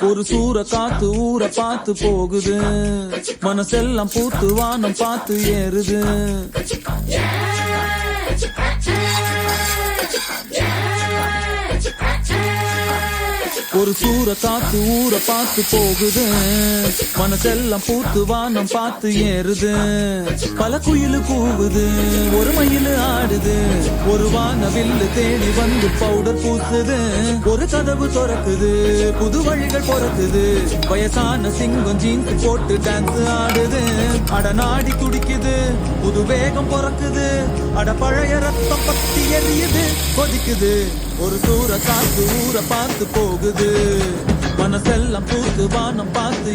ஒரு சூற காத்து ஊற பார்த்து போகுது, மனசெல்லாம் பூத்து வானம் பார்த்து ஏறுது. ஒரு சூற காத்து ஊற பார்த்து போகுது, மனசெல்லாம் பூத்து வானம் பார்த்து ஏறுது. பல குயிலு கூவுது, ஒரு மயிலு ஆடுது, ஒரு வானவில்லு தேடி வந்து பவுடர் பூசுது. ஒரு கதவு திறக்குது, புது வழிகள் பிறக்குது, வயசான சிங்கம் ஜீன்ஸ் போட்டு டான்ஸ் ஆடுது. அட நாடி துடிக்குது, புது வேகம் பிறக்குது, அட பழைய ரத்தம் பத்தி எரியுது கொதிக்குது. ஒரு சூற காத்து ஊற பார்த்து போகுது, மனசெல்லாம் பூத்து வானம் பார்த்து